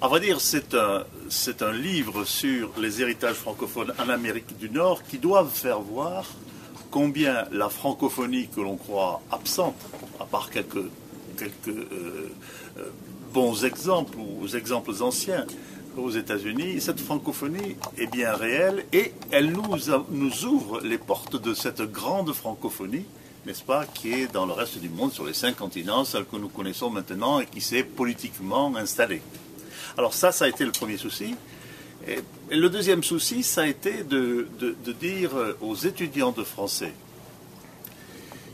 À vrai dire, c'est un livre sur les héritages francophones en Amérique du Nord qui doivent faire voir combien la francophonie que l'on croit absente, à part quelques bons exemples ou exemples anciens aux États-Unis, cette francophonie est bien réelle et elle nous ouvre les portes de cette grande francophonie, n'est-ce pas, qui est dans le reste du monde, sur les 5 continents, celle que nous connaissons maintenant et qui s'est politiquement installée. Alors ça a été le premier souci. Et le deuxième souci, ça a été de dire aux étudiants de français,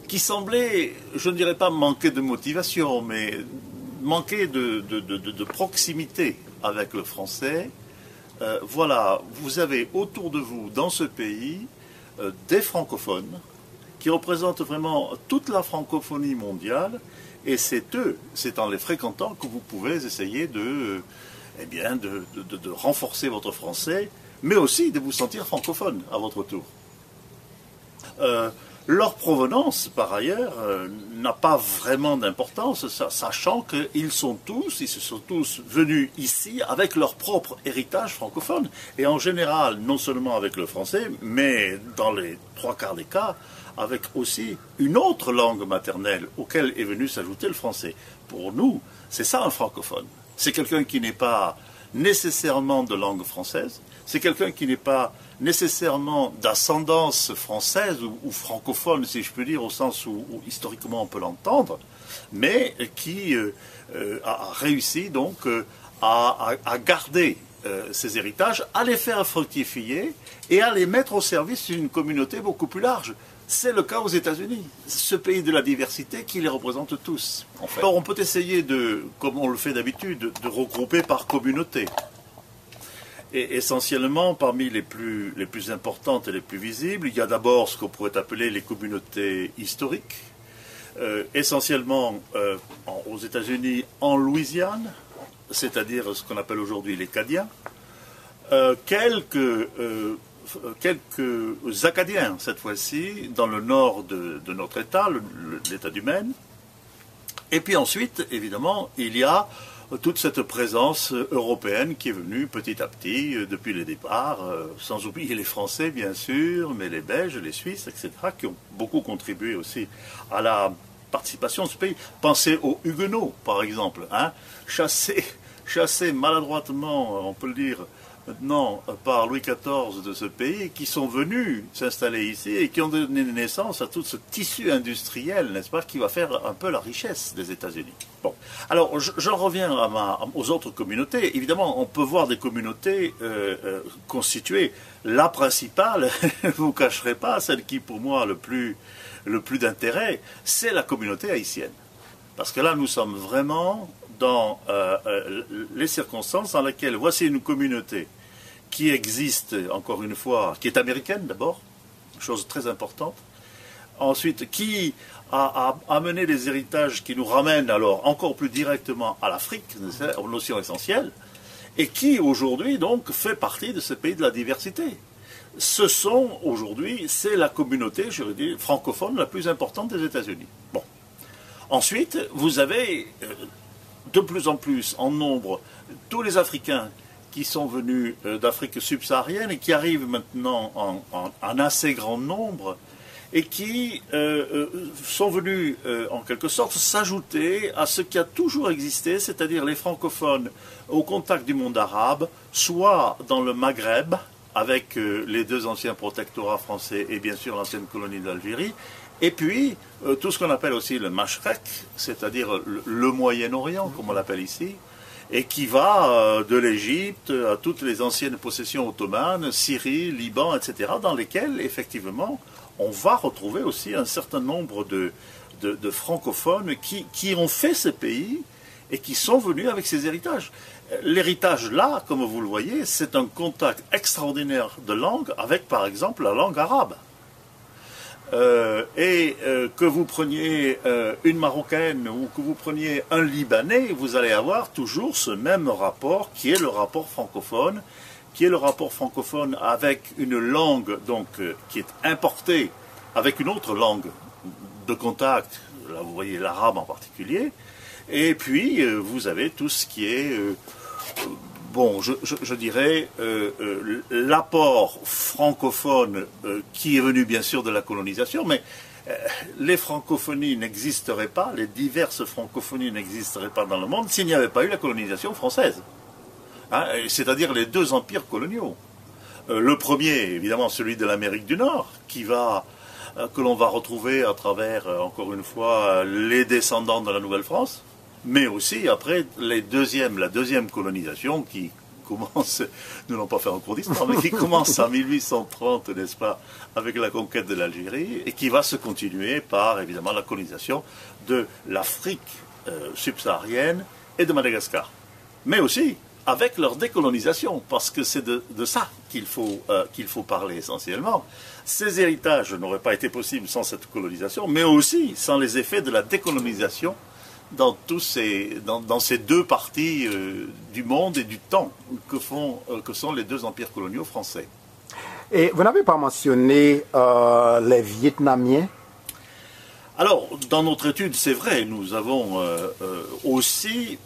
qui semblaient, je ne dirais pas manquer de motivation, mais manquer de proximité avec le français, voilà, vous avez autour de vous, dans ce pays, des francophones qui représentent vraiment toute la francophonie mondiale, et c'est eux, c'est en les fréquentant que vous pouvez essayer de renforcer votre français, mais aussi de vous sentir francophone à votre tour. Leur provenance, par ailleurs, n'a pas vraiment d'importance, sachant qu'ils se sont tous venus ici avec leur propre héritage francophone. Et en général, non seulement avec le français, mais dans les 3/4 des cas, avec aussi une autre langue maternelle auquel est venu s'ajouter le français. Pour nous, c'est ça un francophone. C'est quelqu'un qui n'est pas nécessairement de langue française, c'est quelqu'un qui n'est pas nécessairement d'ascendance française ou francophone, si je peux dire, au sens où historiquement on peut l'entendre, mais qui a réussi donc à garder ces héritages, à les faire fructifier et à les mettre au service d'une communauté beaucoup plus large. C'est le cas aux États-Unis, ce pays de la diversité qui les représente tous. En fait. Alors on peut essayer comme on le fait d'habitude, de regrouper par communauté. Et essentiellement, parmi les plus importantes et les plus visibles, il y a d'abord ce qu'on pourrait appeler les communautés historiques, essentiellement aux États-Unis, en Louisiane, c'est-à-dire ce qu'on appelle aujourd'hui les Acadiens, quelques Acadiens, cette fois-ci, dans le nord de notre État, l'État du Maine. Et puis ensuite, évidemment, il y a toute cette présence européenne qui est venue petit à petit depuis le départ, sans oublier les Français, bien sûr, mais les Belges, les Suisses, etc., qui ont beaucoup contribué aussi à la participation de ce pays. Pensez aux Huguenots, par exemple, hein, chassés maladroitement, on peut le dire, maintenant par Louis XIV de ce pays, qui sont venus s'installer ici et qui ont donné naissance à tout ce tissu industriel, n'est-ce pas, qui va faire un peu la richesse des États-Unis. Bon, alors j'en reviens aux autres communautés. Évidemment, on peut voir des communautés constituées. La principale, je ne vous cacherai pas, celle qui pour moi a le plus d'intérêt, c'est la communauté haïtienne. Parce que là, nous sommes vraiment dans les circonstances dans lesquelles voici une communauté qui existe, encore une fois, qui est américaine d'abord, chose très importante, ensuite qui a amené des héritages qui nous ramènent alors encore plus directement à l'Afrique, aux notions essentielles, et qui aujourd'hui donc fait partie de ce pays de la diversité. Ce sont aujourd'hui, c'est la communauté, je veux dire, francophone la plus importante des États-Unis. Bon. Ensuite, vous avez de plus en plus en nombre tous les Africains qui sont venus d'Afrique subsaharienne et qui arrivent maintenant en assez grand nombre et qui sont venus en quelque sorte s'ajouter à ce qui a toujours existé, c'est-à-dire les francophones au contact du monde arabe, soit dans le Maghreb, avec les 2 anciens protectorats français et bien sûr l'ancienne colonie d'Algérie, et puis tout ce qu'on appelle aussi le Mashrek, c'est-à-dire le Moyen-Orient, comme on l'appelle ici, et qui va de l'Égypte à toutes les anciennes possessions ottomanes, Syrie, Liban, etc., dans lesquelles, effectivement, on va retrouver aussi un certain nombre de francophones qui ont fait ces pays et qui sont venus avec ces héritages. L'héritage là, comme vous le voyez, c'est un contact extraordinaire de langue avec, par exemple, la langue arabe. Que vous preniez une Marocaine ou que vous preniez un Libanais, vous allez avoir toujours ce même rapport qui est le rapport francophone, avec une langue donc, qui est importée avec une autre langue de contact, là vous voyez l'arabe en particulier, et puis vous avez tout ce qui est Bon, je dirais l'apport francophone qui est venu bien sûr de la colonisation, mais les francophonies n'existeraient pas, les diverses francophonies n'existeraient pas dans le monde s'il n'y avait pas eu la colonisation française. Hein, c'est-à-dire les deux empires coloniaux. Le premier, évidemment, celui de l'Amérique du Nord, que l'on va retrouver à travers, encore une fois, les descendants de la Nouvelle-France, mais aussi après la deuxième colonisation qui commence, nous n'allons pas faire un cours d'histoire, mais qui commence en 1830, n'est-ce pas, avec la conquête de l'Algérie, et qui va se continuer par, évidemment, la colonisation de l'Afrique subsaharienne et de Madagascar. Mais aussi avec leur décolonisation, parce que c'est de ça qu'il faut parler essentiellement. Ces héritages n'auraient pas été possibles sans cette colonisation, mais aussi sans les effets de la décolonisation dans ces deux parties du monde et du temps que sont les deux empires coloniaux français. Et vous n'avez pas mentionné les Vietnamiens? Alors, dans notre étude, c'est vrai, nous avons aussi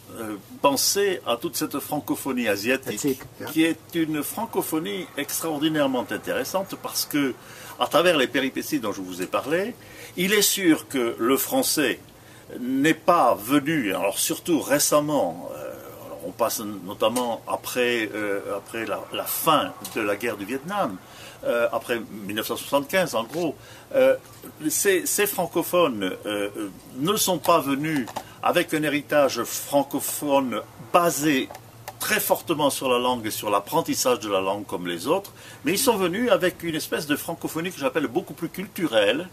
pensé à toute cette francophonie asiatique, qui est une francophonie extraordinairement intéressante parce que, à travers les péripéties dont je vous ai parlé, il est sûr que le français n'est pas venu, alors surtout récemment, on passe notamment après la fin de la guerre du Vietnam, après 1975 en gros, ces francophones ne sont pas venus avec un héritage francophone basé très fortement sur la langue et sur l'apprentissage de la langue comme les autres, mais ils sont venus avec une espèce de francophonie que j'appelle beaucoup plus culturelle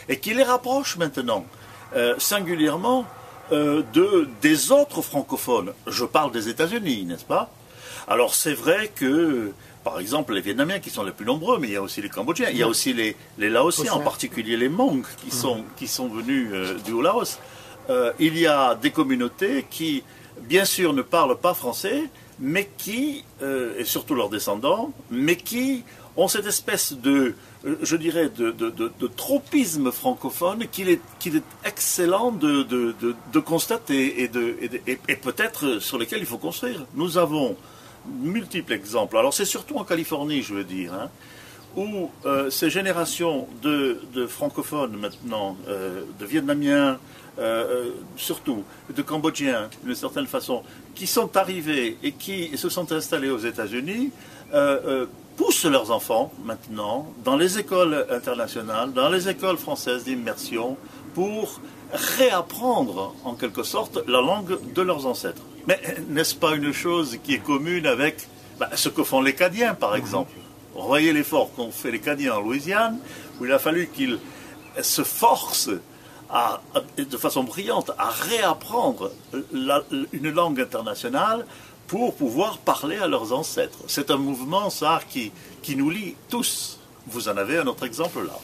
et qui les rapproche maintenant singulièrement des autres francophones. Je parle des États-Unis, n'est-ce pas? Alors c'est vrai que, par exemple, les Vietnamiens qui sont les plus nombreux, mais il y a aussi les Cambodgiens, il y a aussi les Laotiens, en particulier les Hmong qui sont venus du Haut-Laos. Il y a des communautés qui, bien sûr, ne parlent pas français, mais qui, et surtout leurs descendants, mais qui ont cette espèce de, je dirais, de tropisme francophone qu'il est excellent de constater et peut-être sur lesquels il faut construire. Nous avons multiples exemples. Alors c'est surtout en Californie, je veux dire, hein, où ces générations de francophones maintenant, de Vietnamiens, surtout de Cambodgiens, d'une certaine façon, qui sont arrivés et qui se sont installés aux États-Unis, poussent leurs enfants maintenant dans les écoles internationales, dans les écoles françaises d'immersion, pour réapprendre en quelque sorte la langue de leurs ancêtres. Mais n'est-ce pas une chose qui est commune avec ce que font les Cadiens, par exemple? Vous voyez l'effort qu'ont fait les Cadiens en Louisiane, où il a fallu qu'ils se forcent de façon brillante à réapprendre une langue internationale pour pouvoir parler à leurs ancêtres. C'est un mouvement, ça, qui nous lie tous. Vous en avez un autre exemple là.